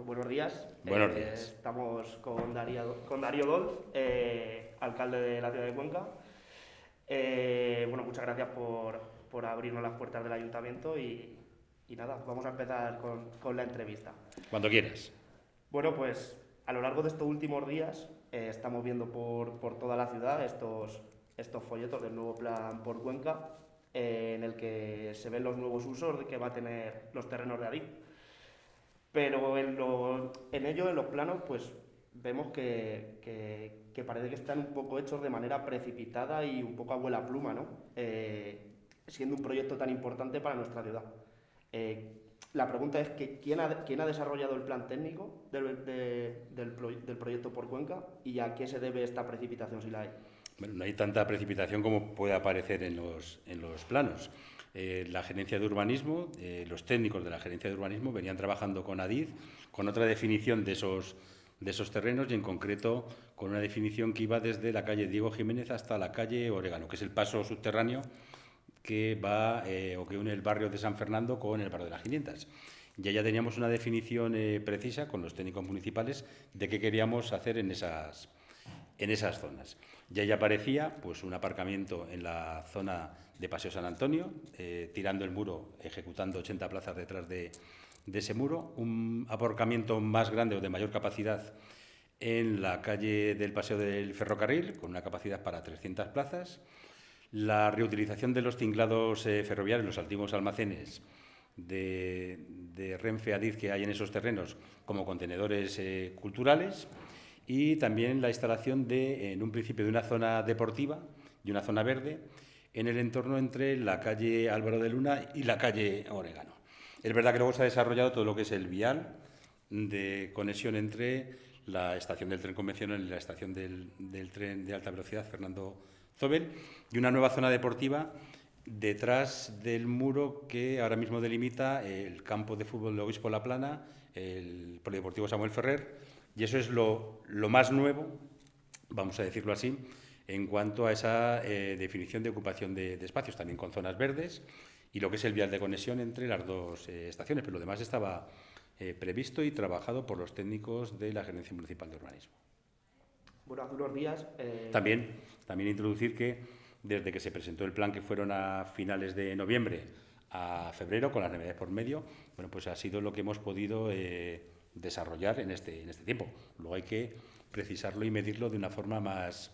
Buenos días. Buenos días. Estamos con Darío Dolz, alcalde de la ciudad de Cuenca. Muchas gracias por abrirnos las puertas del ayuntamiento y nada, vamos a empezar con la entrevista. Cuando quieras. Bueno, pues a lo largo de estos últimos días estamos viendo por toda la ciudad estos folletos del nuevo plan por Cuenca, en el que se ven los nuevos usos que va a tener los terrenos de Adif. Pero en los planos, pues vemos que parece que están un poco hechos de manera precipitada y un poco a vuela pluma, ¿no? Siendo un proyecto tan importante para nuestra ciudad. La pregunta es que ¿quién ha desarrollado el plan técnico del proyecto por Cuenca y a qué se debe esta precipitación, si la hay? Bueno, no hay tanta precipitación como puede aparecer en los planos. La gerencia de urbanismo, los técnicos de la gerencia de urbanismo venían trabajando con Adif con otra definición de esos terrenos y en concreto con una definición que iba desde la calle Diego Jiménez hasta la calle Orégano, que es el paso subterráneo que va o que une el barrio de San Fernando con el barrio de las 500. Ya teníamos una definición precisa con los técnicos municipales de qué queríamos hacer en esas zonas. Ya aparecía pues, un aparcamiento en la zona de Paseo San Antonio, tirando el muro, ejecutando 80 plazas detrás de ese muro, un aparcamiento más grande o de mayor capacidad en la calle del Paseo del Ferrocarril, con una capacidad para 300 plazas, la reutilización de los tinglados ferroviarios, los antiguos almacenes de Renfe Adif que hay en esos terrenos como contenedores culturales, y también la instalación en un principio de una zona deportiva y una zona verde en el entorno entre la calle Álvaro de Luna y la calle Orégano. Es verdad que luego se ha desarrollado todo lo que es el vial de conexión entre la estación del tren convencional y la estación del tren de alta velocidad Fernando Zobel y una nueva zona deportiva detrás del muro que ahora mismo delimita el campo de fútbol de Obispo La Plana, el polideportivo Samuel Ferrer. Y eso es lo más nuevo, vamos a decirlo así, en cuanto a esa definición de ocupación de espacios, también con zonas verdes y lo que es el vial de conexión entre las dos estaciones. Pero lo demás estaba previsto y trabajado por los técnicos de la Gerencia Municipal de Urbanismo. Bueno, hace unos días... También introducir que desde que se presentó el plan, que fueron a finales de noviembre a febrero, con las navidades por medio, bueno, pues ha sido lo que hemos podido desarrollar en este tiempo. Luego hay que precisarlo y medirlo de una forma más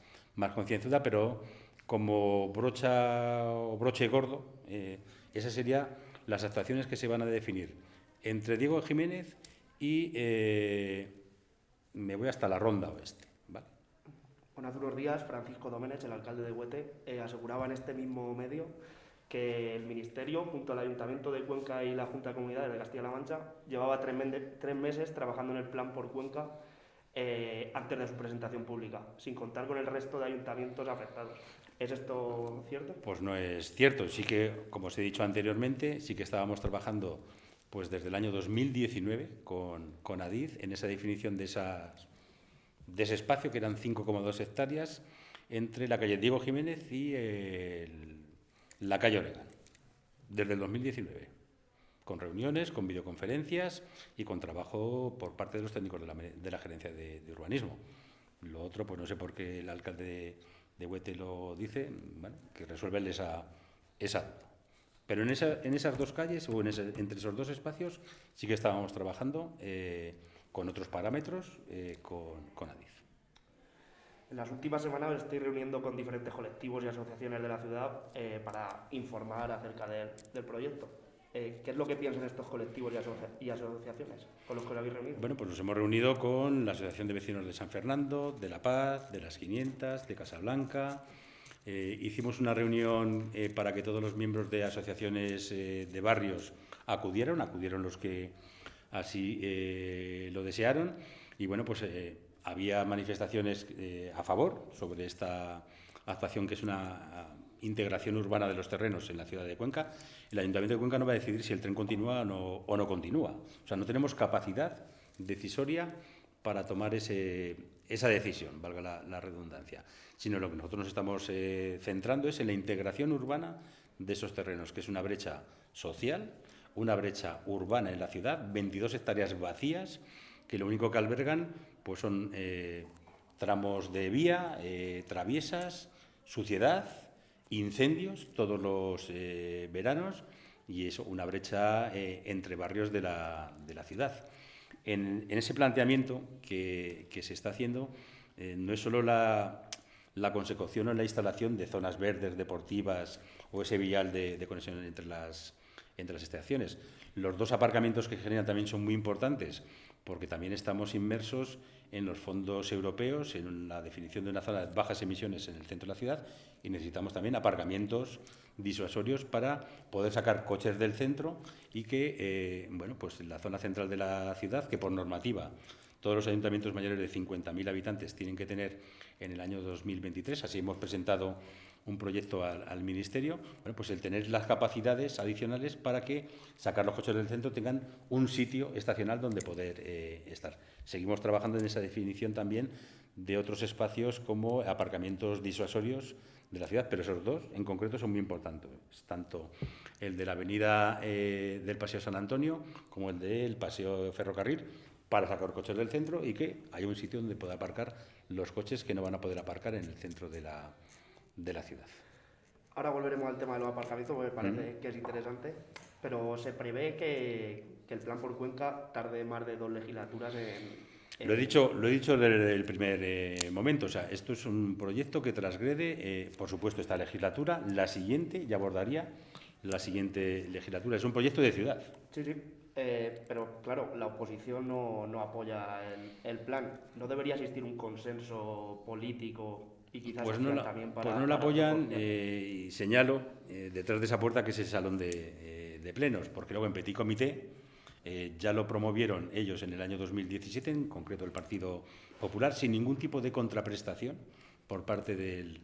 concienzuda, pero como broche gordo, esas serían las actuaciones que se van a definir entre Diego Jiménez y me voy hasta la Ronda Oeste. ¿Vale? Bueno, hace unos días Francisco Domenech, el alcalde de Huete, aseguraba en este mismo medio que el Ministerio, junto al Ayuntamiento de Cuenca y la Junta de Comunidades de Castilla-La Mancha, llevaba 3 meses trabajando en el plan por Cuenca antes de su presentación pública, sin contar con el resto de ayuntamientos afectados. ¿Es esto cierto? Pues no es cierto. Sí que, como os he dicho anteriormente, sí que estábamos trabajando pues desde el año 2019 con Adif en esa definición de ese espacio, que eran 5,2 hectáreas, entre la calle Diego Jiménez y la calle Orégano, desde el 2019, con reuniones, con videoconferencias y con trabajo por parte de los técnicos de la gerencia de urbanismo. Lo otro, pues no sé por qué el alcalde de Huete lo dice, bueno, que resuelven esa duda. Pero en esas dos calles, o entre esos dos espacios, sí que estábamos trabajando con otros parámetros con Adif. En las últimas semanas me estoy reuniendo con diferentes colectivos y asociaciones de la ciudad para informar acerca del proyecto. ¿Qué es lo que piensan estos colectivos y asociaciones con los que os habéis reunido? Bueno, pues nos hemos reunido con la Asociación de Vecinos de San Fernando, de La Paz, de las 500, de Casablanca. Hicimos una reunión para que todos los miembros de asociaciones de barrios acudieron los que así lo desearon. Y bueno, pues había manifestaciones a favor sobre esta actuación, que es una integración urbana de los terrenos en la ciudad de Cuenca. El Ayuntamiento de Cuenca no va a decidir si el tren continúa o no continúa. O sea, no tenemos capacidad decisoria para tomar esa decisión, valga la redundancia, sino lo que nosotros nos estamos centrando es en la integración urbana de esos terrenos, que es una brecha social, una brecha urbana en la ciudad, 22 hectáreas vacías que lo único que albergan pues son tramos de vía, traviesas, suciedad, incendios todos los veranos y eso, una brecha entre barrios de la ciudad. En ese planteamiento que se está haciendo, no es solo la consecución o la instalación de zonas verdes, deportivas o ese vial de conexión entre las estaciones. Los dos aparcamientos que generan también son muy importantes, porque también estamos inmersos en los fondos europeos, en la definición de una zona de bajas emisiones en el centro de la ciudad, y necesitamos también aparcamientos disuasorios para poder sacar coches del centro y que, bueno, pues en la zona central de la ciudad, que por normativa todos los ayuntamientos mayores de 50.000 habitantes tienen que tener en el año 2023, así hemos presentado un proyecto al Ministerio, bueno, pues el tener las capacidades adicionales para que sacar los coches del centro tengan un sitio estacional donde poder estar. Seguimos trabajando en esa definición también de otros espacios como aparcamientos disuasorios de la ciudad, pero esos dos en concreto son muy importantes, tanto el de la avenida del Paseo San Antonio como el del Paseo Ferrocarril, para sacar coches del centro y que haya un sitio donde pueda aparcar los coches que no van a poder aparcar en el centro de la ciudad. Ahora volveremos al tema de los aparcamientos, porque me parece que es interesante, pero se prevé que el plan por Cuenca tarde más de 2 legislaturas en... Lo he dicho desde el primer momento. O sea, esto es un proyecto que transgrede, por supuesto, esta legislatura, la siguiente, ya abordaría la siguiente legislatura. Es un proyecto de ciudad. Sí, sí. Pero claro, la oposición no apoya el plan. ¿No debería existir un consenso político y quizás pues social también para... Pues no la apoyan y señalo detrás de esa puerta que es el salón de plenos, porque luego en Petit Comité ya lo promovieron ellos en el año 2017, en concreto el Partido Popular, sin ningún tipo de contraprestación por parte del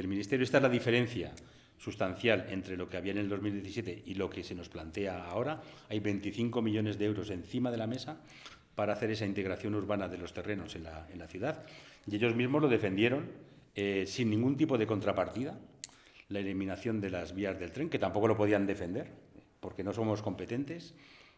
Ministerio. Esta es la diferencia sustancial entre lo que había en el 2017 y lo que se nos plantea ahora. Hay 25 millones de euros encima de la mesa para hacer esa integración urbana de los terrenos en la ciudad, y ellos mismos lo defendieron sin ningún tipo de contrapartida, la eliminación de las vías del tren, que tampoco lo podían defender, porque no somos competentes,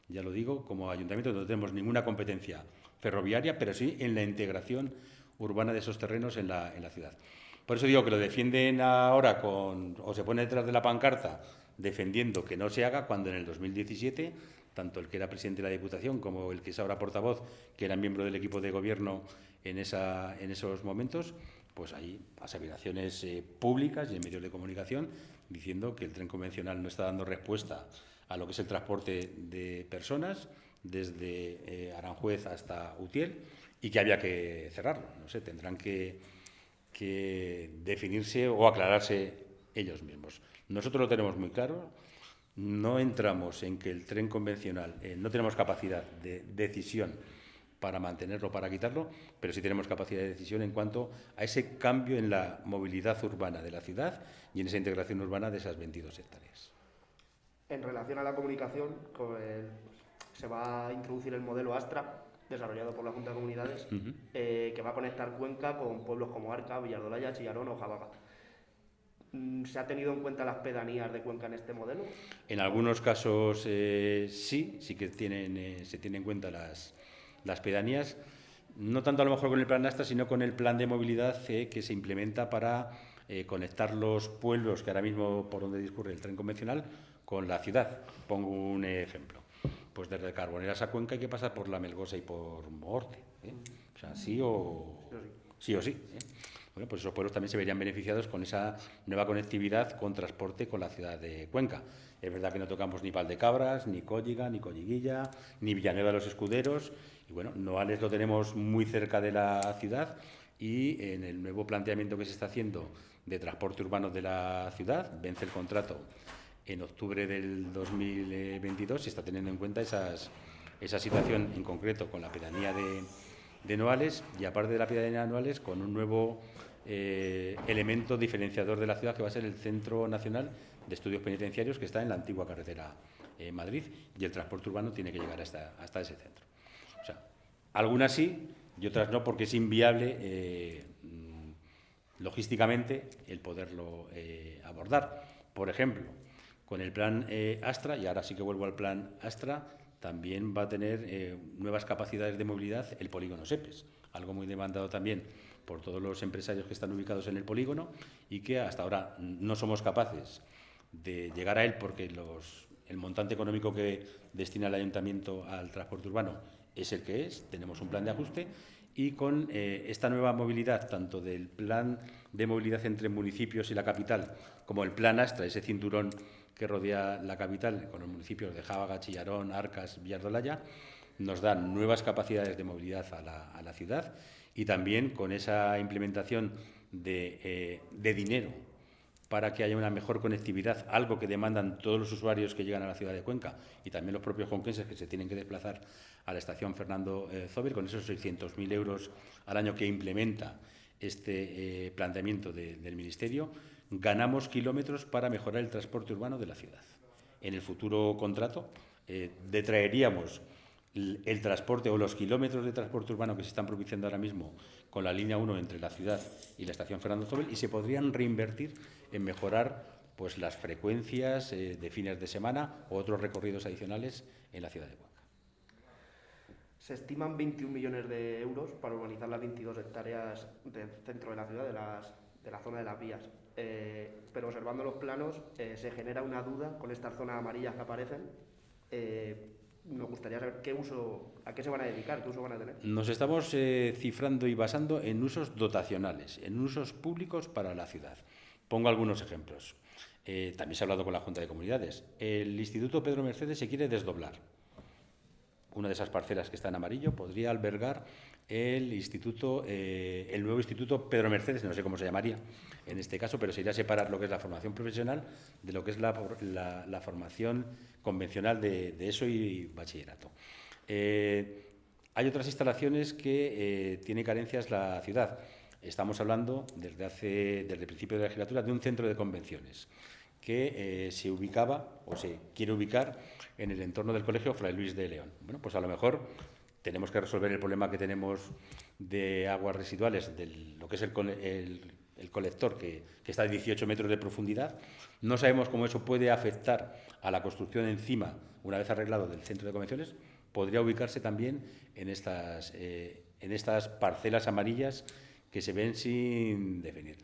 ya lo digo, como ayuntamiento no tenemos ninguna competencia ferroviaria, pero sí en la integración urbana de esos terrenos en la ciudad. Por eso digo que lo defienden ahora o se pone detrás de la pancarta defendiendo que no se haga, cuando en el 2017, tanto el que era presidente de la Diputación como el que es ahora portavoz, que era miembro del equipo de gobierno en esos momentos, pues hay aseveraciones públicas y en medios de comunicación diciendo que el tren convencional no está dando respuesta a lo que es el transporte de personas desde Aranjuez hasta Utiel y que había que cerrarlo. No sé, tendrán que definirse o aclararse ellos mismos. Nosotros lo tenemos muy claro, no entramos en que el tren convencional, no tenemos capacidad de decisión para mantenerlo, para quitarlo, pero sí tenemos capacidad de decisión en cuanto a ese cambio en la movilidad urbana de la ciudad y en esa integración urbana de esas 22 hectáreas. En relación a la comunicación, se va a introducir el modelo Astra, desarrollado por la Junta de Comunidades, que va a conectar Cuenca con pueblos como Arca, Villardolaya, Chillarón o Javaga. ¿Se ha tenido en cuenta las pedanías de Cuenca en este modelo? En algunos casos sí que se tienen en cuenta las pedanías, no tanto a lo mejor con el plan Astra, sino con el plan de movilidad que se implementa para conectar los pueblos que ahora mismo por donde discurre el tren convencional con la ciudad. Pongo un ejemplo. Pues desde Carboneras a Cuenca hay que pasar por La Melgosa y por Mogorte. O sea, sí o sí. Bueno, pues esos pueblos también se verían beneficiados con esa nueva conectividad con transporte con la ciudad de Cuenca. Es verdad que no tocamos ni Valdecabras, ni Cólliga, ni Colliguilla, ni Villanueva de los Escuderos. Y bueno, Noales lo tenemos muy cerca de la ciudad y en el nuevo planteamiento que se está haciendo de transporte urbano de la ciudad, vence el contrato en octubre del 2022, se está teniendo en cuenta esa situación en concreto con la pedanía de Noales y aparte de la pedanía de Noales con un nuevo elemento diferenciador de la ciudad que va a ser el Centro Nacional de Estudios Penitenciarios, que está en la antigua carretera Madrid, y el transporte urbano tiene que llegar hasta ese centro. O sea, algunas sí y otras no, porque es inviable logísticamente el poderlo abordar. Por ejemplo, con el plan Astra, y ahora sí que vuelvo al plan Astra, también va a tener nuevas capacidades de movilidad el polígono Sepes, algo muy demandado también por todos los empresarios que están ubicados en el polígono y que hasta ahora no somos capaces de llegar a él porque el montante económico que destina el ayuntamiento al transporte urbano es el que es, tenemos un plan de ajuste y con esta nueva movilidad, tanto del plan de movilidad entre municipios y la capital, como el plan Astra, ese cinturón que rodea la capital con los municipios de Jábaga, Chillarón, Arcas, Villar de Olaya, nos dan nuevas capacidades de movilidad a la ciudad y también con esa implementación de dinero para que haya una mejor conectividad, algo que demandan todos los usuarios que llegan a la ciudad de Cuenca y también los propios conquenses que se tienen que desplazar a la estación Fernando Zóber, con esos 600.000 euros al año que implementa este planteamiento del Ministerio, ganamos kilómetros para mejorar el transporte urbano de la ciudad. En el futuro contrato detraeríamos el transporte o los kilómetros de transporte urbano que se están propiciando ahora mismo con la línea 1 entre la ciudad y la estación Fernando Zóbel y se podrían reinvertir en mejorar pues, las frecuencias de fines de semana o otros recorridos adicionales en la ciudad de Cuenca. Se estiman 21 millones de euros para urbanizar las 22 hectáreas del centro de la ciudad, de la zona de las vías. Pero observando los planos se genera una duda con estas zonas amarillas que aparecen. Nos gustaría saber a qué se van a dedicar, qué uso van a tener. Nos estamos cifrando y basando en usos dotacionales, en usos públicos para la ciudad. Pongo algunos ejemplos. También se ha hablado con la Junta de Comunidades. El Instituto Pedro Mercedes se quiere desdoblar. Una de esas parcelas que está en amarillo podría albergar el nuevo Instituto Pedro Mercedes, no sé cómo se llamaría en este caso, pero sería separar lo que es la formación profesional de lo que es la formación convencional de ESO y bachillerato. Hay otras instalaciones que tiene carencias la ciudad. Estamos hablando desde el principio de la legislatura de un centro de convenciones que se ubicaba o se quiere ubicar en el entorno del Colegio Fray Luis de León. Bueno, pues a lo mejor tenemos que resolver el problema que tenemos de aguas residuales, de lo que es el colector, que está a 18 metros de profundidad. No sabemos cómo eso puede afectar a la construcción encima, una vez arreglado, del centro de convenciones. Podría ubicarse también en estas parcelas amarillas que se ven sin definir.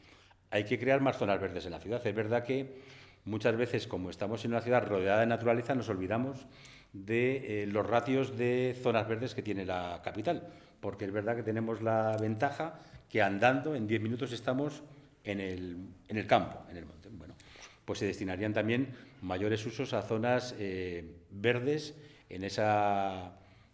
Hay que crear más zonas verdes en la ciudad. Es verdad que muchas veces, como estamos en una ciudad rodeada de naturaleza, nos olvidamos de los ratios de zonas verdes que tiene la capital, porque es verdad que tenemos la ventaja que andando en 10 minutos estamos en el campo, en el monte. Bueno, pues se destinarían también mayores usos a zonas verdes en ese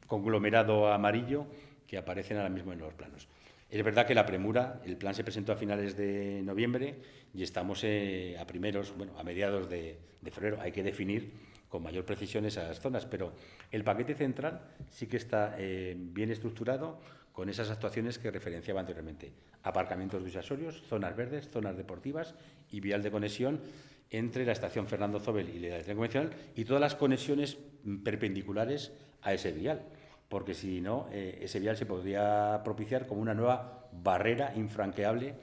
conglomerado amarillo que aparecen ahora mismo en los planos. Es verdad que la premura, el plan se presentó a finales de noviembre y estamos a mediados de febrero. Hay que definir con mayor precisión esas zonas, pero el paquete central sí que está bien estructurado con esas actuaciones que referenciaba anteriormente. Aparcamientos disuasorios, zonas verdes, zonas deportivas y vial de conexión entre la estación Fernando Zóbel y la de tren convencional y todas las conexiones perpendiculares a ese vial, porque si no, ese vial se podría propiciar como una nueva barrera infranqueable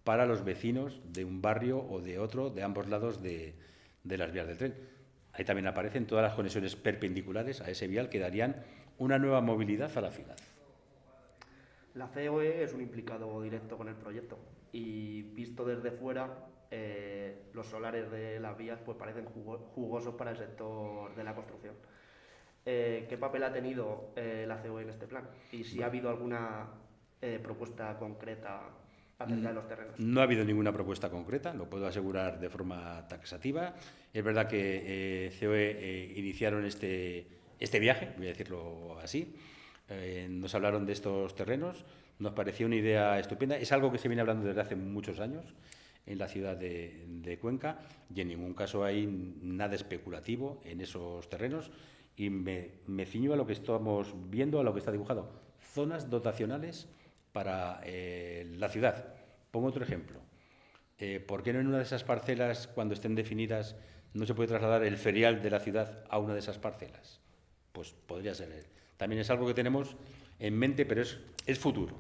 para los vecinos de un barrio o de otro, de ambos lados de las vías del tren. Ahí también aparecen todas las conexiones perpendiculares a ese vial que darían una nueva movilidad a la ciudad. La COE es un implicado directo con el proyecto y visto desde fuera, los solares de las vías pues parecen jugosos para el sector de la construcción. ¿Qué papel ha tenido la COE en este plan? Y si ha habido alguna propuesta concreta acerca de los terrenos. No ha habido ninguna propuesta concreta, lo puedo asegurar de forma taxativa. Es verdad que COE iniciaron este viaje, voy a decirlo así. Nos hablaron de estos terrenos, nos pareció una idea estupenda. Es algo que se viene hablando desde hace muchos años en la ciudad de Cuenca y en ningún caso hay nada especulativo en esos terrenos. Y me ciño a lo que estamos viendo, a lo que está dibujado. Zonas dotacionales para la ciudad. Pongo otro ejemplo. ¿Por qué no en una de esas parcelas, cuando estén definidas, no se puede trasladar el ferial de la ciudad a una de esas parcelas? Pues podría ser. También es algo que tenemos en mente, pero es futuro.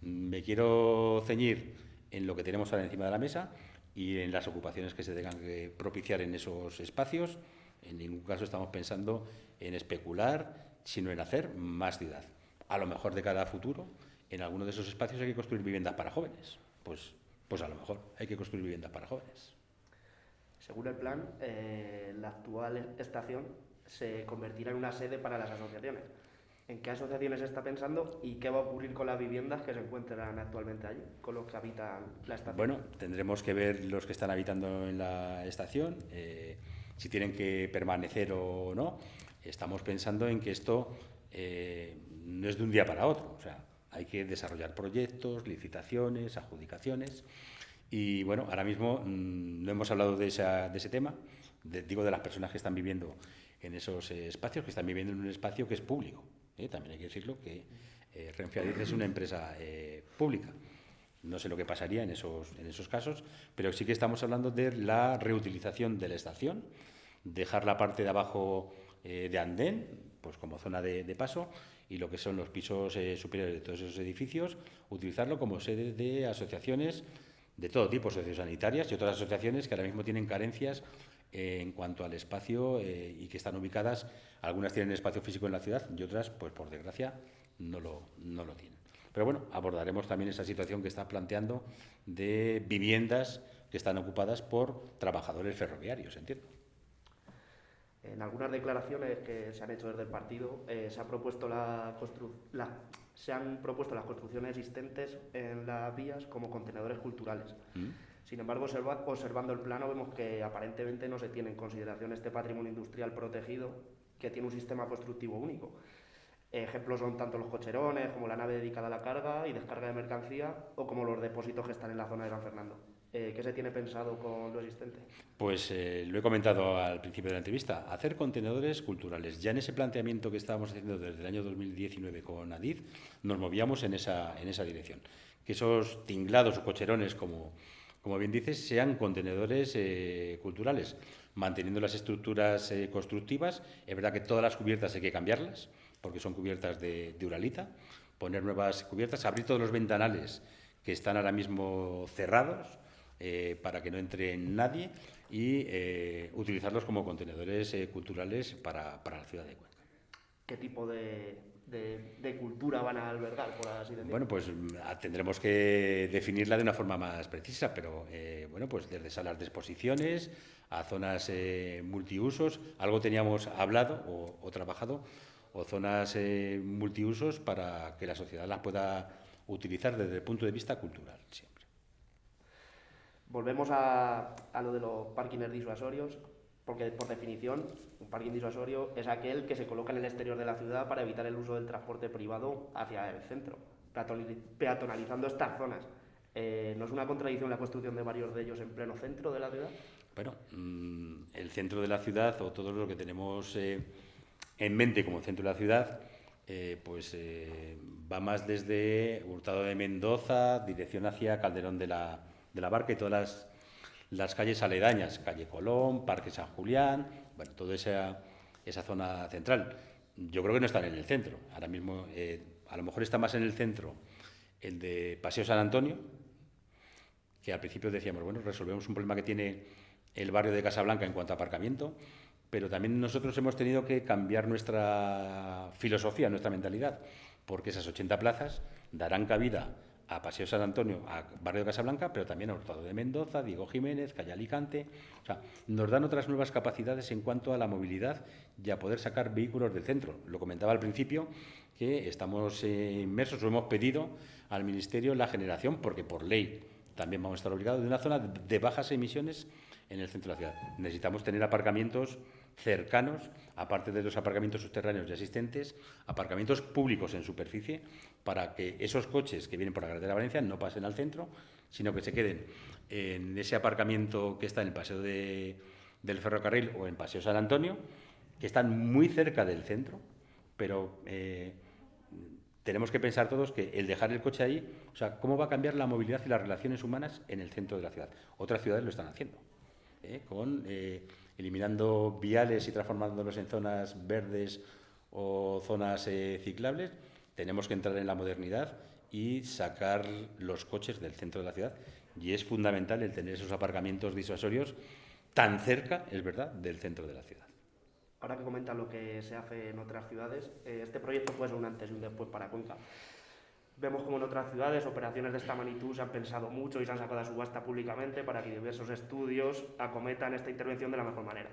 Me quiero ceñir en lo que tenemos ahora encima de la mesa y en las ocupaciones que se tengan que propiciar en esos espacios En ningún caso estamos pensando en especular, sino en hacer más ciudad. A lo mejor de cara a futuro, en alguno de esos espacios hay que construir viviendas para jóvenes. Pues a lo mejor hay que construir viviendas para jóvenes. Según el plan, la actual estación se convertirá en una sede para las asociaciones. ¿En qué asociaciones se está pensando y qué va a ocurrir con las viviendas que se encuentran actualmente allí, con los que habitan la estación? Bueno, tendremos que ver los que están habitando en la estación, si tienen que permanecer o no. Estamos pensando en que esto no es de un día para otro, o sea, hay que desarrollar proyectos, licitaciones, adjudicaciones. Y bueno, ahora mismo no hemos hablado de ese tema, digo de las personas que están viviendo en esos espacios, que están viviendo en un espacio que es público. También hay que decirlo que Renfe Adif es una empresa pública. No sé lo que pasaría en esos casos, pero sí que estamos hablando de la reutilización de la estación, dejar la parte de abajo de andén, pues como zona de paso, y lo que son los pisos superiores de todos esos edificios, utilizarlo como sede de asociaciones de todo tipo, sociosanitarias y otras asociaciones que ahora mismo tienen carencias en cuanto al espacio y que están ubicadas, algunas tienen espacio físico en la ciudad y otras, pues por desgracia, no lo tienen. Pero bueno, abordaremos también esa situación que está planteando de viviendas que están ocupadas por trabajadores ferroviarios, entiendo. En algunas declaraciones que se han hecho desde el partido se han propuesto las construcciones existentes en las vías como contenedores culturales. Sin embargo, observando el plano vemos que aparentemente no se tiene en consideración este patrimonio industrial protegido que tiene un sistema constructivo único. Ejemplos son tanto los cocherones como la nave dedicada a la carga y descarga de mercancía o como los depósitos que están en la zona de San Fernando. ¿Qué se tiene pensado con lo existente? Pues lo he comentado al principio de la entrevista, hacer contenedores culturales. Ya en ese planteamiento que estábamos haciendo desde el año 2019 con Adif, nos movíamos en esa dirección. Que esos tinglados o cocherones, como bien dices, sean contenedores culturales, manteniendo las estructuras constructivas. Es verdad que todas las cubiertas hay que cambiarlas, porque son cubiertas de uralita, poner nuevas cubiertas, abrir todos los ventanales que están ahora mismo cerrados, para que no entre nadie y utilizarlos como contenedores culturales para la ciudad de Cuenca. ¿Qué tipo de cultura van a albergar, por así decirlo? Bueno, pues tendremos que definirla de una forma más precisa, pero bueno, pues desde salas de exposiciones a zonas multiusos, algo teníamos hablado o trabajado, o zonas multiusos para que la sociedad las pueda utilizar desde el punto de vista cultural, siempre. Volvemos a lo de los parkings disuasorios, porque por definición un parking disuasorio es aquel que se coloca en el exterior de la ciudad para evitar el uso del transporte privado hacia el centro, peatonalizando estas zonas. ¿No es una contradicción la construcción de varios de ellos en pleno centro de la ciudad? Bueno, el centro de la ciudad o todo lo que tenemos en mente como centro de la ciudad, va más desde Hurtado de Mendoza, dirección hacia Calderón de la Barca y todas las calles aledañas, calle Colón, Parque San Julián, bueno, toda esa zona central. Yo creo que no están en el centro. Ahora mismo, a lo mejor está más en el centro el de Paseo San Antonio, que al principio decíamos, bueno, resolvemos un problema que tiene el barrio de Casablanca en cuanto a aparcamiento, pero también nosotros hemos tenido que cambiar nuestra filosofía, nuestra mentalidad, porque esas 80 plazas darán cabida a Paseo San Antonio, a Barrio de Casablanca, pero también a Hurtado de Mendoza, Diego Jiménez, calle Alicante. O sea, nos dan otras nuevas capacidades en cuanto a la movilidad y a poder sacar vehículos del centro. Lo comentaba al principio, que estamos inmersos o hemos pedido al Ministerio la generación, porque por ley también vamos a estar obligados, de una zona de bajas emisiones en el centro de la ciudad. Necesitamos tener aparcamientos cercanos, aparte de los aparcamientos subterráneos ya existentes, aparcamientos públicos en superficie, para que esos coches que vienen por la carretera de Valencia no pasen al centro, sino que se queden en ese aparcamiento que está en el paseo del ferrocarril o en Paseo San Antonio, que están muy cerca del centro, pero tenemos que pensar todos que el dejar el coche ahí, o sea, cómo va a cambiar la movilidad y las relaciones humanas en el centro de la ciudad. Otras ciudades lo están haciendo, eliminando viales y transformándolos en zonas verdes o zonas ciclables. Tenemos que entrar en la modernidad y sacar los coches del centro de la ciudad, y es fundamental el tener esos aparcamientos disuasorios tan cerca, es verdad, del centro de la ciudad. ahora que comentas lo que se hace en otras ciudades, este proyecto puede ser un antes y un después para Cuenca. Vemos como en otras ciudades operaciones de esta magnitud se han pensado mucho y se han sacado a subasta públicamente para que diversos estudios acometan esta intervención de la mejor manera,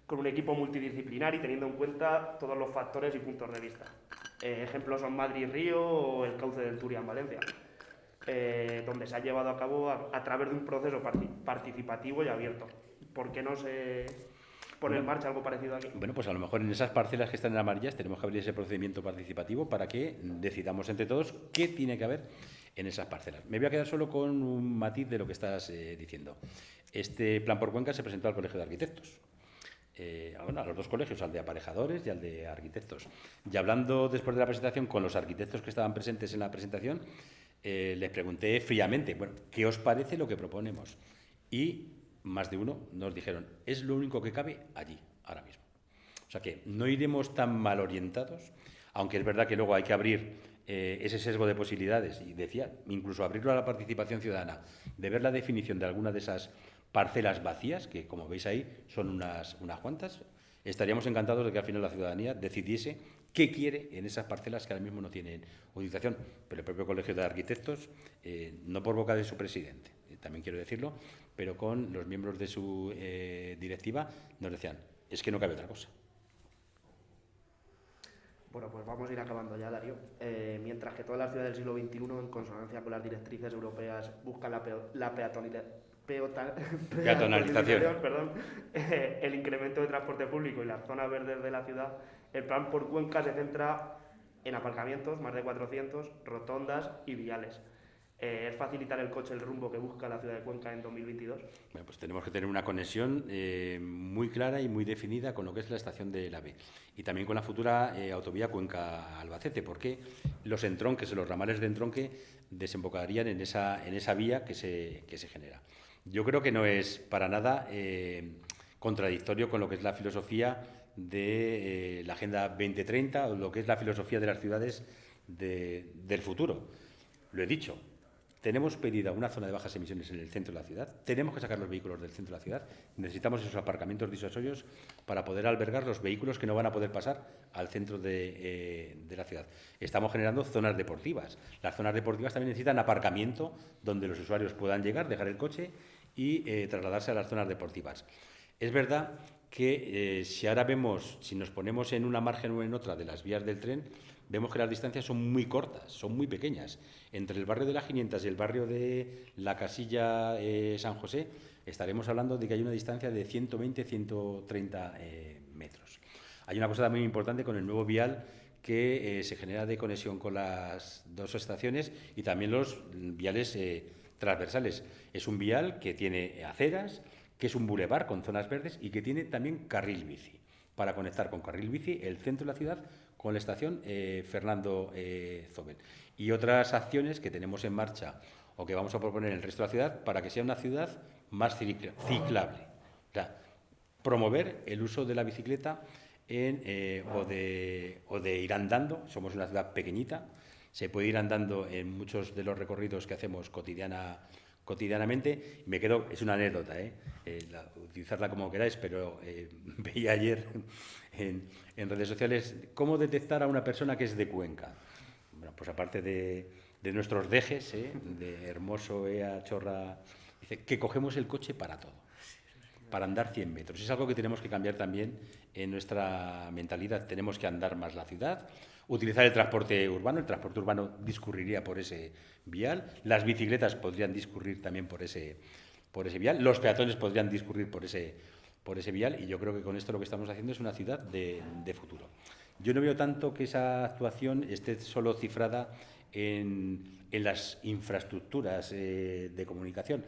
con un equipo multidisciplinar y teniendo en cuenta todos los factores y puntos de vista. Ejemplos son Madrid-Río o el cauce del Turia en Valencia, donde se ha llevado a cabo a través de un proceso participativo y abierto. ¿Por qué no se pone en marcha algo parecido aquí? Bueno, pues a lo mejor en esas parcelas que están en amarillas tenemos que abrir ese procedimiento participativo para que decidamos entre todos qué tiene que haber en esas parcelas. Me voy a quedar solo con un matiz de lo que estás diciendo. Este plan por Cuenca se presentó al Colegio de Arquitectos. A los dos colegios, al de aparejadores y al de arquitectos. Y hablando después de la presentación con los arquitectos que estaban presentes en la presentación, les pregunté fríamente, bueno, ¿qué os parece lo que proponemos? Y más de uno nos dijeron, es lo único que cabe allí, ahora mismo. O sea que no iremos tan mal orientados, aunque es verdad que luego hay que abrir ese sesgo de posibilidades, y decía, incluso abrirlo a la participación ciudadana, de ver la definición de alguna de esas parcelas vacías, que como veis ahí son unas cuantas. Estaríamos encantados de que al final la ciudadanía decidiese qué quiere en esas parcelas que ahora mismo no tienen utilización. Pero el propio Colegio de Arquitectos, no por boca de su presidente, también quiero decirlo, pero con los miembros de su directiva, nos decían, es que no cabe otra cosa. Bueno, pues vamos a ir acabando ya, Darío. Mientras que todas las ciudades del siglo XXI, en consonancia con las directrices europeas, buscan la peatonalización, el incremento de transporte público y las zonas verdes de la ciudad, el plan por Cuenca se centra en aparcamientos, más de 400, rotondas y viales. ¿Es facilitar el coche el rumbo que busca la ciudad de Cuenca en 2022? Bueno, pues tenemos que tener una conexión muy clara y muy definida con lo que es la estación de la AVE y también con la futura autovía Cuenca-Albacete, porque los entronques, los ramales de entronque desembocarían en esa vía que se genera. Yo creo que no es para nada contradictorio con lo que es la filosofía de la Agenda 2030 o lo que es la filosofía de las ciudades del futuro. Lo he dicho. Tenemos pedida una zona de bajas emisiones en el centro de la ciudad, tenemos que sacar los vehículos del centro de la ciudad, necesitamos esos aparcamientos disuasorios para poder albergar los vehículos que no van a poder pasar al centro de la ciudad. Estamos generando zonas deportivas. Las zonas deportivas también necesitan aparcamiento donde los usuarios puedan llegar, dejar el coche y trasladarse a las zonas deportivas. Es verdad que si ahora vemos, si nos ponemos en una margen o en otra de las vías del tren, vemos que las distancias son muy cortas, son muy pequeñas. Entre el barrio de las 500 y el barrio de la Casilla San José estaremos hablando de que hay una distancia de 120-130 metros. Hay una cosa muy importante con el nuevo vial que se genera de conexión con las dos estaciones y también los viales transversales. Es un vial que tiene aceras, que es un bulevar con zonas verdes y que tiene también carril bici, para conectar con carril bici el centro de la ciudad con la estación Fernando Zobel. Y otras acciones que tenemos en marcha o que vamos a proponer en el resto de la ciudad para que sea una ciudad más ciclable. O sea, promover el uso de la bicicleta o de ir andando. Somos una ciudad pequeñita, se puede ir andando en muchos de los recorridos que hacemos cotidianamente. Me quedo, es una anécdota, utilizarla como queráis, pero veía ayer en redes sociales cómo detectar a una persona que es de Cuenca. Bueno, pues aparte de nuestros dejes, de Hermoso, Ea, Chorra, dice que cogemos el coche para todo, para andar 100 metros. Es algo que tenemos que cambiar también en nuestra mentalidad. Tenemos que andar más la ciudad, utilizar el transporte urbano. El transporte urbano discurriría por ese vial, las bicicletas podrían discurrir también por ese vial, los peatones podrían discurrir por ese vial, y yo creo que con esto lo que estamos haciendo es una ciudad de futuro. Yo no veo tanto que esa actuación esté solo cifrada en las infraestructuras de comunicación.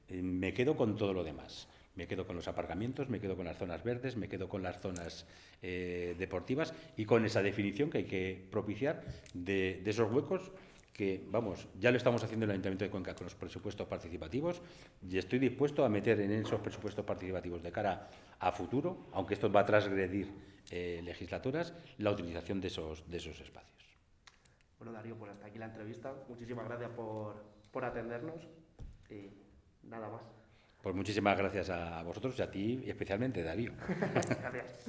Me quedo con todo lo demás. Me quedo con los aparcamientos, me quedo con las zonas verdes, me quedo con las zonas deportivas y con esa definición que hay que propiciar de esos huecos que, vamos, ya lo estamos haciendo en el Ayuntamiento de Cuenca con los presupuestos participativos y estoy dispuesto a meter en esos presupuestos participativos de cara a futuro, aunque esto va a transgredir legislaturas, la utilización de esos espacios. Bueno, Darío, pues hasta aquí la entrevista. Muchísimas gracias por atendernos y nada más. Pues muchísimas gracias a vosotros y a ti especialmente, Darío. Gracias.